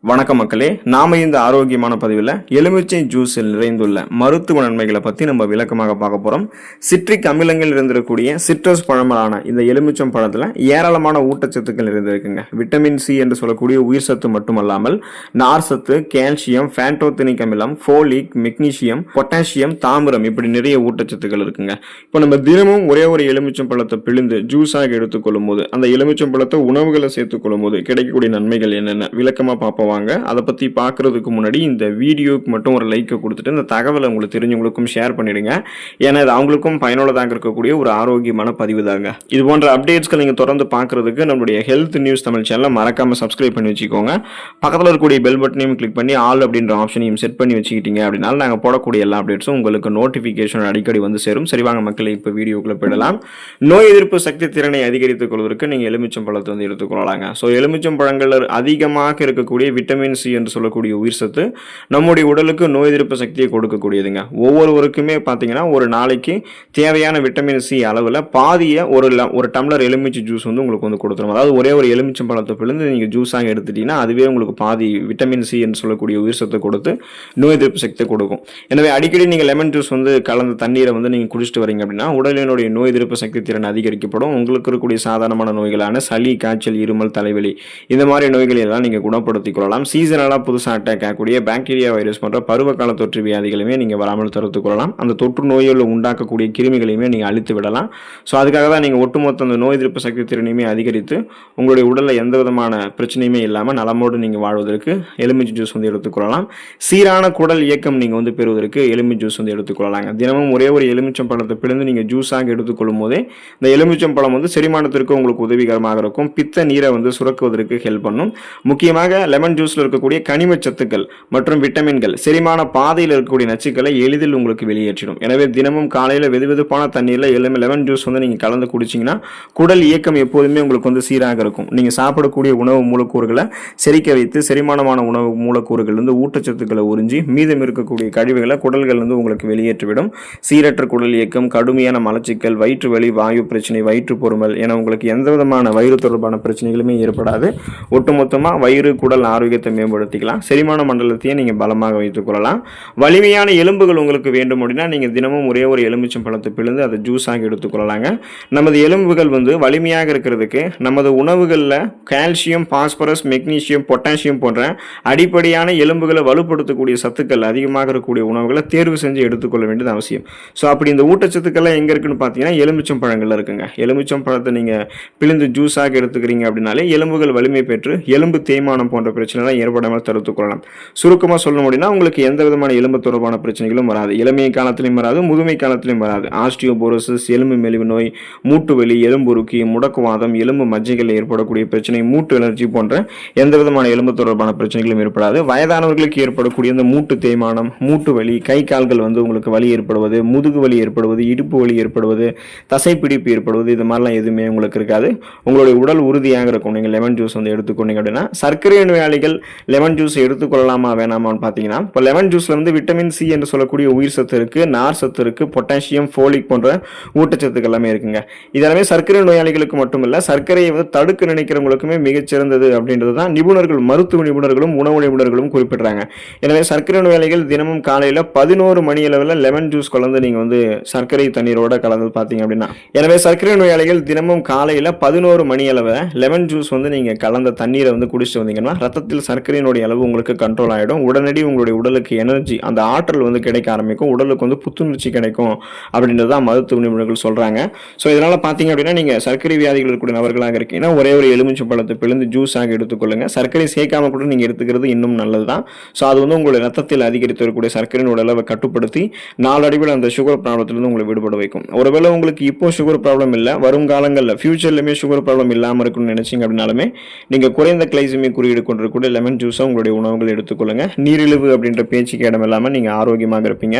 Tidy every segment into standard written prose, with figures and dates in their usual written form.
வணக்கம் மக்களே, நாம இந்த ஆரோக்கியமான பதிவில் எலுமிச்சை ஜூஸில் நிறைந்துள்ள மருத்துவ நன்மைகளை பற்றி நம்ம விளக்கமாக பார்க்க போகிறோம். சிட்ரிக் அமிலங்கள் இருந்திருக்கக்கூடிய சிட்ரஸ் பழங்களான இந்த எலுமிச்சம் பழத்தில் ஏராளமான ஊட்டச்சத்துக்கள் இருந்திருக்குங்க. விட்டமின் சி என்று சொல்லக்கூடிய உயிர் சத்து மட்டுமல்லாமல் நார் சத்து, கால்சியம், ஃபேண்டோத்தெனிக் அமிலம், ஃபோலிக், மெக்னீசியம், பொட்டாசியம், தாமிரம் இப்படி நிறைய ஊட்டச்சத்துக்கள் இருக்குங்க. இப்போ நம்ம தினமும் ஒரே ஒரு எலுமிச்சம் பழத்தை பிழிந்து ஜூஸாக எடுத்துக்கொள்ளும் போது, அந்த எலுமிச்சம் பழத்தை உணவுகளை சேர்த்துக்கொள்ளும் போது கிடைக்கக்கூடிய நன்மைகள் என்னென்ன விளக்கமாக பார்ப்போம். அதை பத்தி பார்க்கறதுக்கு முன்னாடி இந்த வீடியோக்கு மட்டும் ஒரு லைக் கொடுத்துட்டு இந்த தகவலை உங்களுக்கு தெரிஞ்சவங்களுக்கும் ஷேர் பண்ணிடுங்க. ஏன்னா இது அவங்களுக்கும் பயனுள்ளதாக இருக்கக்கூடிய ஒரு ஆரோக்கியமான பதிவு தாங்க. இது போன்ற அப்டேட்ஸ்கள் நீங்க தொடர்ந்து பார்க்கறதுக்கு நம்மளுடைய ஹெல்த் நியூஸ் தமிழ் சேனலை மறக்காம சப்ஸ்கிரைப் பண்ணி வச்சுக்கோங்க. பக்கத்தில் இருக்கக்கூடிய பெல் பட்டனையும் கிளிக் பண்ணி ஆல் அப்படின்ற ஆப்ஷனையும் செட் பண்ணி வச்சுக்கிட்டீங்க அப்படின்னா நாங்கள் போடக்கூடிய எல்லா அப்டேட்ஸும் உங்களுக்கு நோட்டிஃபிகேஷன் அடிக்கடி வந்து சேரும். சரி வாங்க மக்களை இப்போ வீடியோக்குள்ள போயிடலாம். நோய் எதிர்ப்பு சக்தி திறனை அதிகரித்துக் கொள்வதற்கு நீங்க எலுமிச்சம் பழத்தை வந்து எடுத்துக்கொள்ளலாங்க. ஸோ எலுமிச்சம் பழங்கள் அதிகமாக இருக்கக்கூடிய விட்டமின் சி என்று சொல்லக்கூடிய உயிர் சத்து நம்முடைய உடலுக்கு நோய் எதிர்ப்பு சக்தியை கொடுக்கக்கூடியதுங்க. ஒவ்வொருவருக்குமே பார்த்தீங்கன்னா ஒரு நாளைக்கு தேவையான விட்டமின் சி அளவில் பாதியை ஒரு டம்ளர் எலுமிச்சை ஜூஸ் வந்து உங்களுக்கு வந்து கொடுத்துரும். அதாவது ஒரே ஒரு எலுமிச்சம் பழத்தை பிழிந்து நீங்கள் ஜூஸாக எடுத்துட்டீங்கன்னா அதுவே உங்களுக்கு பாதி விட்டமின் சி என்று சொல்லக்கூடிய உயிர் சத்தை கொடுத்து நோய் எதிர்ப்பு சக்தியை கொடுக்கும். எனவே அடிக்கடி நீங்கள் லெமன் ஜூஸ் வந்து கலந்த தண்ணீரை வந்து நீங்கள் குடிச்சிட்டு வரீங்க அப்படின்னா உடலினுடைய நோய் எதிர்ப்பு சக்தி திறன் அதிகரிக்கப்படும். உங்களுக்கு இருக்கக்கூடிய சாதாரணமான நோய்களான சளி, காய்ச்சல், இருமல், தலைவலி இந்த மாதிரி நோய்களை எல்லாம் நீங்கள் குணப்படுத்திக் கொள்ளலாம். சீசனலாக புதுசாக அட்டாக் ஆகக்கூடிய பாக்டீரியா, வைரஸ் போன்ற பருவகால தொற்று வியாதிகளையுமே நீங்கள் வராமல் தடுத்துக் கொள்ளலாம். அந்த தொற்று நோய்களை உண்டாக்கக்கூடிய கிருமிகளையுமே நீங்கள் அழித்து விடலாம். ஸோ அதுக்காக தான் நீங்கள் ஒட்டுமொத்த அந்த நோய் எதிர்ப்பு சக்தி திறனையுமே அதிகரித்து உங்களுடைய உடலில் எந்த விதமான பிரச்சனையுமே இல்லாமல் நலமோடு நீங்கள் வாழ்வதற்கு எலுமிச்சை ஜூஸ் வந்து எடுத்துக்கொள்ளலாம். சீரான குடல் இயக்கம் நீங்கள் வந்து பெறுவதற்கு எலுமிச்சை ஜூஸ் வந்து எடுத்துக்கொள்ளலாங்க. தினமும் ஒரே ஒரு எலுமிச்சம் பழத்தை பிழிந்து நீங்கள் ஜூஸாக எடுத்துக்கொள்ளும் போதே இந்த எலுமிச்சம் பழம் வந்து செரிமானத்திற்கு உங்களுக்கு உதவிகரமாக இருக்கும். பித்த நீரை வந்து சுரக்குவதற்கு ஹெல்ப் பண்ணும். முக்கியமாக லெமன் ஜூஸில் இருக்கக்கூடிய கனிம சத்துக்கள் மற்றும் விட்டமின்கள் செரிமான பாதையில் இருக்கக்கூடிய நச்சுக்களை எளிதில் உங்களுக்கு வெளியேற்றிடும். எனவே தினமும் காலையில் வெதுவெதுப்பான தண்ணீரில் லெமன் ஜூஸ் வந்து நீங்கள் கலந்து குடிச்சிங்கன்னா குடல் இயக்கம் எப்போதுமே உங்களுக்கு வந்து சீராக இருக்கும். நீங்கள் சாப்பிடக்கூடிய உணவு மூலக்கூறுகளை செரிக்க வைத்து செரிமானமான உணவு மூலக்கூறுகள் வந்து ஊட்டச்சத்துக்களை உறிஞ்சி மீதம் இருக்கக்கூடிய கழிவுகளை குடல்கள் வந்து உங்களுக்கு வெளியேற்றிவிடும். சீரற்ற குடல் இயக்கம், கடுமையான மலச்சிக்கல், வயிற்று வலி, வாயு பிரச்சனை, வயிற்று பொறுமல் என உங்களுக்கு எந்த விதமான வயிறு தொடர்பான பிரச்சனைகளுமே ஏற்படாது. ஒட்டுமொத்தமாக வயிறு குடல் ஆரோக்கியத்தை மேம்படுத்திக்கலாம். செரிமான மண்டலத்தையே நீங்கள் பலமாக வைத்துக் கொள்ளலாம். வலிமையான எலும்புகள் உங்களுக்கு வேண்டும் அப்படின்னா நீங்கள் தினமும் ஒரே ஒரு எலுமிச்சம் பழத்தை பிழிந்து அதை ஜூஸாக எடுத்துக்கொள்ளலாங்க. நமது எலும்புகள் வந்து வலிமையாக இருக்கிறதுக்கு நமது உணவுகளில் கால்சியம், பாஸ்பரஸ், மெக்னீசியம், பொட்டாசியம் போன்ற அடிப்படையான எலும்புகளை வலுப்படுத்தக்கூடிய சத்துக்கள் அதிகமாக இருக்கக்கூடிய உணவுகளை தேர்வு செஞ்சு எடுத்துக்கொள்ள வேண்டியது அவசியம். ஸோ அப்படி இந்த ஊட்டச்சத்துக்கள்லாம் எங்கே இருக்குன்னு பார்த்தீங்கன்னா எலுமிச்சம் பழங்கள் இருக்குங்க. எலுமிச்சம் பழத்தை நீங்கள் பிழிந்து ஜூஸாக எடுத்துக்கிறீங்க அப்படின்னாலே எலும்புகள் வலிமை பெற்று எலும்பு தேய்மானம் போன்ற பிரச்சனைலாம் ஏற்படாமல் தடுத்துக் கொள்ளலாம். சுருக்கமாக சொல்லணும் அப்படின்னா உங்களுக்கு எந்த விதமான எலும்பு தொடர்பான பிரச்சனைகளும் வராது. இளமை காலத்திலையும் வராது, முதுமை காலத்திலையும் வராது. ஆஸ்டியோபோரோசிஸ், எலும்பு மெலிவு நோய், மூட்டு வலி, எலும்புருக்கி, முடக்குவாதம், எலும்பு மஜ்ஜைகளில் ஏற்படக்கூடிய பிரச்சனை, மூட்டு அலர்ஜி போன்ற எந்த விதமான எலும்பு தொடர்பான பிரச்சனைகளும் ஏற்படாது. வயதானவர்களுக்கு ஏற்படக்கூடிய இந்த மூட்டு தேய்மானம், மூட்டு வலி, கை கால்கள் வந்து உங்களுக்கு வலி ஏற்படுவது, முதுகு வலி ஏற்படுவது, இடுப்பு வலி ஏற்படுவது, தசைப்பிடிப்பு ஏற்படுவது இது மாதிரிலாம் எதுவுமே உங்களுக்கு இருக்காது. உங்களுடைய உடல் உறுதியாக இருக்கும். நீங்கள் லெமன் ஜூஸ் வந்து எடுத்துக்கொண்டீங்க அப்படின்னா சர்க்கரை நோயாளிகள் லெமன் ஜூஸ் எடுத்துக்கொள்ளலாமா வேணாமான்னு பார்த்தீங்கன்னா இப்போ லெமன் ஜூஸ்ல வந்து விட்டமின் சி என்று சொல்லக்கூடிய உயிர் சத்து இருக்கு, நார் சத்து இருக்கு, பொட்டாசியம், ஃபோலிக் போன்ற ஊட்டச்சத்துக்கள் எல்லாமே இருக்குங்க. இதெல்லாமே சர்க்கரை நோயாளிகளுக்கு மட்டும் இல்ல, சர்க்கரையை வந்து தடுக்க நினைக்கிறவங்களுக்குமே மிகச்சிறந்தது அப்படின்றது தான் நிபுணர்கள், மருத்துவ நிபுணர்களும் உணவு நிபுணர்களும் குறிப்பிடுறாங்க. எனவே சர்க்கரை நோயாளிகள் தினமும் காலையில் 11 மணி அளவில் லெமன் ஜூஸ் கலந்து நீங்க வந்து சர்க்கரை தண்ணீரோட கலந்து பார்த்தீங்க அப்படின்னா, எனவே சர்க்கரை நோயாளிகள் தினமும் காலையில் 11 மணி அளவில் லெமன் ஜூஸ் வந்து நீங்க கலந்த தண்ணீரை வந்து குடிச்சிட்டு வந்தீங்கன்னா ரத்தத்தில் சர்க்கரையினுடைய அளவு உங்களுக்கு கண்ட்ரோல் ஆகிடும். உடனடி உங்களுடைய உடலுக்கு எனர்ஜி, அந்த ஆற்றல் வந்து கிடைக்க ஆரம்பிக்கும். உடலுக்கு வந்து புத்துணர்ச்சி கிடைக்கும் அப்படின்றது தான் மருத்துவ நிபுணர்கள் சொல்றாங்க. ஸோ இதனால பார்த்தீங்க அப்படின்னா நீங்க சர்க்கரை வியாதிகள் இருக்கக்கூடிய நபர்களாக இருக்கீங்கன்னா ஒரே ஒரு எலுமிச்சை பழத்தை பிழிந்து ஜூஸாக எடுத்துக்கொள்ளுங்க. சர்க்கரை சேர்க்காம கூட நீங்க எடுத்துக்கிறது இன்னும் நல்லது தான். ஸோ அது வந்து உங்களுடைய ரத்தத்தில் அதிகரித்து வரக்கூடிய சர்க்கரையினுடைய அளவை கட்டுப்படுத்தி நாளடைவில் அந்த சுகர் ப்ராப்ளத்திலிருந்து உங்களை விடுபட வைக்கும். ஒருவேளை உங்களுக்கு இப்போ சுகர் ப்ராப்ளம் இல்லை, வரும் காலங்களில் ஃபியூச்சர்லையுமே சுகர் ப்ராப்ளம் இல்லாமல் இருக்குன்னு நினைச்சீங்க அப்படின்னாலுமே நீங்க குறைந்த கிளைசெமிக் குறியீடு கொண்டிருக்கூடிய லெமன் ஜூஸை உங்களுடைய உணவுகள் எடுத்துக்கொள்ளுங்க. நீரிழிவு அப்படின்ற பேச்சுக்கு இடம் இல்லாமல் நீங்கள் ஆரோக்கியமாக இருப்பீங்க.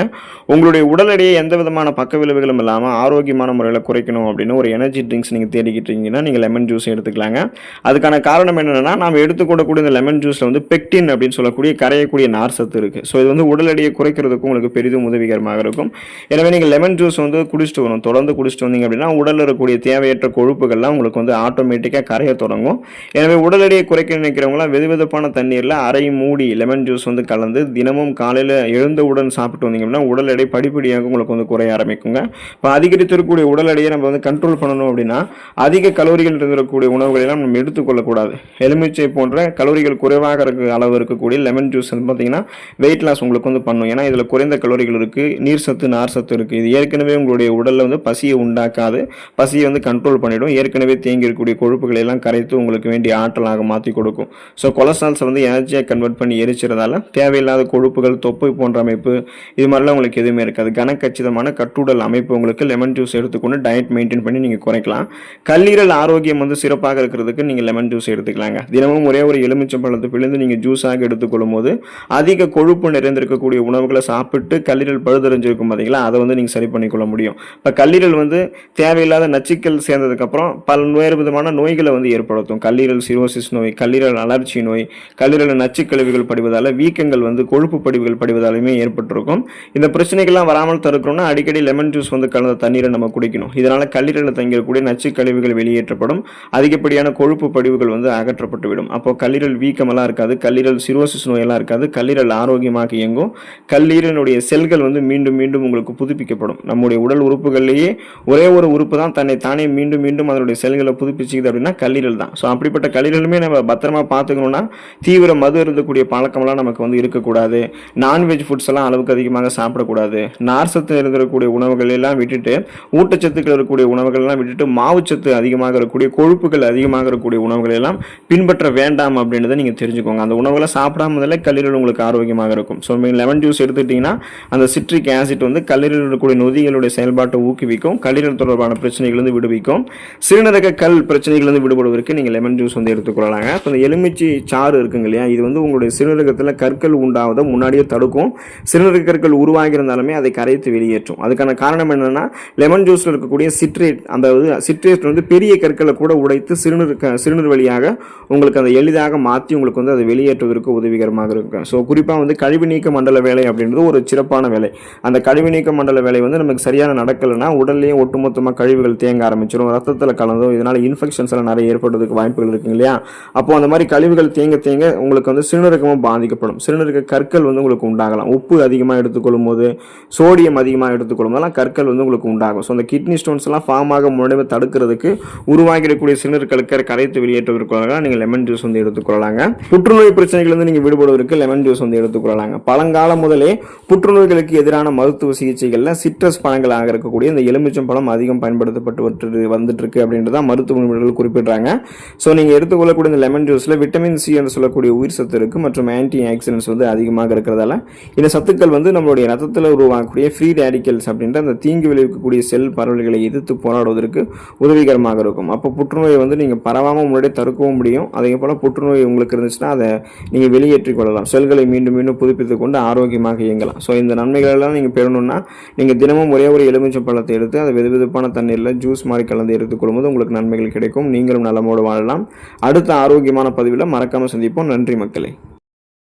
உங்களுடைய உடல் எடையை எந்த விதமான பக்க விளைவுகளும் இல்லாமல் ஆரோக்கியமான முறையில் குறைக்கணும் அப்படின்னு ஒரு எனர்ஜி ட்ரிங்க்ஸ் நீங்கள் தேடிக்கிட்டு இருக்கீங்கன்னா நீங்கள் லெமன் ஜூஸ் எடுத்துக்கலாங்க. அதுக்கான காரணம் என்னென்னா நாம் எடுத்துக்கூடக்கூடிய இந்த லெமன் ஜூஸில் வந்து பெக்டின் அப்படின்னு சொல்லக்கூடிய கரையக்கூடிய நார் சத்து இருக்குது. ஸோ இது வந்து உடல் எடையை குறைக்கிறதுக்கும் உங்களுக்கு பெரிதும் உதவிகரமாக இருக்கும். எனவே நீங்கள் லெமன் ஜூஸ் வந்து குடிச்சிட்டு வரணும். தொடர்ந்து குடிச்சிட்டு வந்தீங்க அப்படின்னா உடலில் இருக்கக்கூடிய தேவையற்ற கொழுப்புகள்லாம் உங்களுக்கு வந்து ஆட்டோமேட்டிக்காக கரைய தொடங்கும். எனவே உடல் எடையை குறைக்க நினைக்கிறவங்களாம் வெது வெதுவெதுப்பான தண்ணீரில் அரை மூடி லெமன் ஜூஸ் வந்து கலந்து தினமும் காலையில் எழுந்தவுடன் சாப்பிட்டு வந்தீங்க அப்படின்னா உடல் எடை படிப்படியாக உங்களுக்கு வந்து குறைய ஆரம்பிக்குங்க. இப்போ அதிகரித்திருக்கக்கூடிய உடல் எடையை நம்ம வந்து கண்ட்ரோல் பண்ணணும் அப்படின்னா அதிக கலோரிகள் இருக்கக்கூடிய உணவுகளை எல்லாம் நம்ம எடுத்துக்கொள்ளக்கூடாது. எலுமிச்சை போன்ற கலோரிகள் குறைவாக அளவு இருக்கக்கூடிய லெமன் ஜூஸ் வந்து பார்த்தீங்கன்னா வெயிட் லாஸ் உங்களுக்கு வந்து பண்ணும். ஏன்னா இதில் குறைந்த கலோரிகள் இருக்குது, நீர் சத்து நார் சத்து இருக்குது. இது ஏற்கனவே உங்களுடைய உடலில் வந்து பசியை உண்டாக்காது, பசியை வந்து கண்ட்ரோல் பண்ணிடும். ஏற்கனவே தேங்கி இருக்கக்கூடிய கொழுப்புகளை எல்லாம் கரைத்து உங்களுக்கு வேண்டிய ஆற்றலாக மாற்றி கொடுக்கும். ஸோ கொலஸ்ட்ரால்ஸை வந்து எனர்ஜியாக கன்வெர்ட் பண்ணி எரிச்சிறதால தேவையில்லாத கொழுப்புகள், தொப்பை போன்ற அமைப்பு இது மாதிரிலாம் உங்களுக்கு எதுவுமே இருக்காது. கனக்கச்சிதமான கட்டுடல் அமைப்பு உங்களுக்கு லெமன் ஜூஸ் எடுத்துக்கொண்டு டயட் மெயின்டைன் பண்ணி நீங்கள் குறைக்கலாம். கல்லீரல் ஆரோக்கியம் வந்து சிறப்பாக இருக்கிறதுக்கு நீங்கள் லெமன் ஜூஸ் எடுத்துக்கலாங்க. தினமும் ஒரே ஒரு எலுமிச்சம் பழத்தை பிழிந்து நீங்கள் ஜூஸாக எடுத்துக்கொள்ளும் போது அதிக கொழுப்பு நிறைந்திருக்கக்கூடிய உணவுகளை சாப்பிட்டு கல்லீரல் பழுதடைஞ்சிருக்கும் பார்த்தீங்களா, அதை வந்து நீங்கள் சரி பண்ணிக்கொள்ள முடியும். இப்போ கல்லீரல் வந்து தேவையில்லாத நச்சுக்கள் சேர்ந்ததுக்கப்புறம் பல்வேறு விதமான நோய்களை வந்து ஏற்படுத்தும். கல்லீரல் சிரோசிஸ் நோய், கல்லீரல் அலர்ச்சி நோய், கல்லீரல் நச்சுக்கழிவுகள் படிவதால் வீக்கங்கள் வந்து கொழுப்பு படிவுகள் படிவதாலுமே ஏற்பட்டிருக்கும். இந்த பிரச்சனைகள்லாம் வராமல் தடுக்கணும்னா அடிக்கடி லெமன் ஜூஸ் வந்து கலந்த தண்ணீரை நம்ம குடிக்கணும். இதனால் கல்லீரலில் தங்கியிருக்கக்கூடிய நச்சுக்கழிவுகள் வெளியேற்றப்படும், அதிகப்படியான கொழுப்பு படிவுகள் வந்து அகற்றப்பட்டுவிடும். அப்போ கல்லீரல் வீக்கமெல்லாம் இருக்காது, கல்லீரல் சிரோசிஸ் நோயெல்லாம் இருக்காது, கல்லீரல் ஆரோக்கியமாக இயங்கும். கல்லீரலுடைய செல்கள் வந்து மீண்டும் மீண்டும் உங்களுக்கு புதுப்பிக்கப்படும். நம்முடைய உடல் உறுப்புகளிலேயே ஒரே ஒரு உறுப்பு தான் தன்னை தானே மீண்டும் மீண்டும் அதனுடைய செல்களை புதுப்பிச்சுக்குது அப்படின்னா கல்லீரல் தான். ஸோ அப்படிப்பட்ட கல்லீரலுமே நம்ம பத்திரமா பார்த்துக்கணும்னா தீவிர மது இருந்தக்கூடிய பழக்கம்லாம் நமக்கு வந்து இருக்கக்கூடாது. நான்வெஜ் ஃபுட்ஸ் எல்லாம் அளவுக்கு அதிகமாக சாப்பிடக்கூடாது. நார் சத்து இருக்கக்கூடிய உணவுகள் எல்லாம் விட்டுட்டு, ஊட்டச்சத்துக்கள் இருக்கக்கூடிய உணவுகள் எல்லாம் விட்டுட்டு, மாவுச்சத்து அதிகமாக இருக்கக்கூடிய, கொழுப்புகள் அதிகமாக இருக்கக்கூடிய உணவுகள் எல்லாம் பின்பற்ற வேண்டாம் அப்படின்றத நீங்கள் தெரிஞ்சுக்கோங்க. அந்த உணவுகளை சாப்பிடாமலே கல்லீரல் உங்களுக்கு ஆரோக்கியமாக இருக்கும். ஸோ லெமன் ஜூஸ் எடுத்துக்கிட்டிங்கன்னா அந்த சிட்ரிக் ஆசிட் வந்து கல்லீரல் இருக்கக்கூடிய நொதிகளுடைய செயல்பாட்டை ஊக்குவிக்கும், கல்லீரல் தொடர்பான பிரச்சனைகள் வந்து விடுவிக்கும். சிறுநீரக கல் பிரச்சனைகள் வந்து விடுபடுவதற்கு நீங்கள் லெமன் ஜூஸ் வந்து எடுத்துக்கொள்ளலாங்க. இப்போ இந்த எலுமிச்சை சாறு இருக்குங்க இல்லையா, இது வந்து உங்களுடைய சிறுநீரகத்தில் கற்கள் உண்டாவதை முன்னாடியே தடுக்கும். சிறுநீரக கற்கள் உருவாகி இருந்தாலுமே அதை கரைத்து வெளியேற்றும். அதுக்கான காரணம் என்னன்னா லெமன் ஜூஸில் இருக்கக்கூடிய சிட்ரேட், அந்த சிட்ரேட் வந்து பெரிய கற்களை கூட உடைத்து சிறுநீர் வழியாக உங்களுக்கு அதை எளிதாக மாற்றி உங்களுக்கு வந்து அதை வெளியேற்றுவதற்கு உதவிகரமாக இருக்கும். ஸோ குறிப்பாக வந்து கழிவு நீக்க மண்டல வேலை அப்படின்றது ஒரு சிறப்பான வேலை. அந்த கழிவு நீக்க மண்டல வேலை வந்து நமக்கு சரியான நடக்கலைன்னா உடல்லையும் ஒட்டுமொத்தமாக கழிவுகள் தேங்க ஆரம்பிச்சிடும், ரத்தத்தில் கலந்தும். இதனால் இன்ஃபெக்ஷன்ஸ் எல்லாம் நிறைய ஏற்படுறதுக்கு வாய்ப்புகள் இருக்குங்க இல்லையா. அப்போ அந்த மாதிரி கழிவுகள் தேங்க தேங்க உங்களுக்கு வந்து சிறுநீரகமும் பாதிக்கப்படும். சிறுநீரக கற்கள் வந்து உங்களுக்கு உண்டாகலாம். உப்பு அதிகமாக எடுத்துக்கொள்ளும் போது, சோடியம் அதிகமாக எடுத்துக்கொள்ளும் போதெல்லாம் கற்கள் வந்து உங்களுக்கு உண்டாகும். ஸோ அந்த கிட்னி ஸ்டோன்ஸ் எல்லாம் ஃபார்ம் ஆக முன்னாடி தடுக்கிறதுக்கு உருவாகிடக்கூடிய சிறுநீர் கரைத்து வெளியேற்றுவதற்காக நீங்கள் லெமன் ஜூஸ் வந்து எடுத்துக்கொள்ளலாங்க. புற்றுநோய் பிரச்சனைகள் வந்து நீங்கள் விடுபடுவதற்கு லெமன் ஜூஸ் வந்து எடுத்துக்கொள்ளலாங்க. பழங்காலம் முதலே புற்றுநோய்களுக்கு எதிரான மருத்துவ சிகிச்சைகளில் சிட்ரஸ் பழங்களாக இருக்கக்கூடிய இந்த எலுமிச்சம் பழம் அதிகம் பயன்படுத்தப்பட்டு வந்துட்டு இருக்கு அப்படின்றத மருத்துவ நிபுணர்கள் குறிப்பிடுறாங்க. ஸோ நீங்கள் எடுத்துக்கொள்ளக்கூடிய இந்த லெமன் ஜூஸில் விட்டமின் சி என்று சொல்லக்கூடிய உயிர் சத்து இருக்கு மற்றும் ஆன்டி ஆக்சிடென்ட்ஸ் வந்து அதிகமாக இருக்கிறதால இந்த சத்துக்கள் வந்து நம்மளுடைய ரத்தத்தில் உருவாகக்கூடிய ஃப்ரீ ரேடிக்கல்ஸ் அப்படின்ற அந்த தீங்கு விளைவிக்கக்கூடிய செல் பரவல்களை எதிர்த்து போராடுவதற்கு உதவிகரமாக இருக்கும். அப்போ புற்றுநோயை வந்து நீங்கள் பரவாமல் முன்னாடியே தடுக்கவும் முடியும். அதே போல் புற்றுநோய் உங்களுக்கு இருந்துச்சுன்னா அதை நீங்கள் வெளியேற்றிக் கொள்ளலாம். செல்களை மீண்டும் மீண்டும் புதுப்பித்துக் கொண்டு ஆரோக்கியமாக இயங்கலாம். ஸோ இந்த நன்மைகள் எல்லாம் நீங்கள் பெறணும்னா நீங்கள் தினமும் ஒரே ஒரு எலுமிச்சம் பழத்தை எடுத்து அதை வெதுவெதுப்பான தண்ணீரில் ஜூஸ் மாதிரி கலந்து எடுத்துக்கொள்ளும்போது உங்களுக்கு நன்மைகள் கிடைக்கும். நீங்களும் நலமோடு வாழலாம். அடுத்த ஆரோக்கியமான பதிவில் மறக்காமல் சந்திப்போம். நன்றி மக்களே.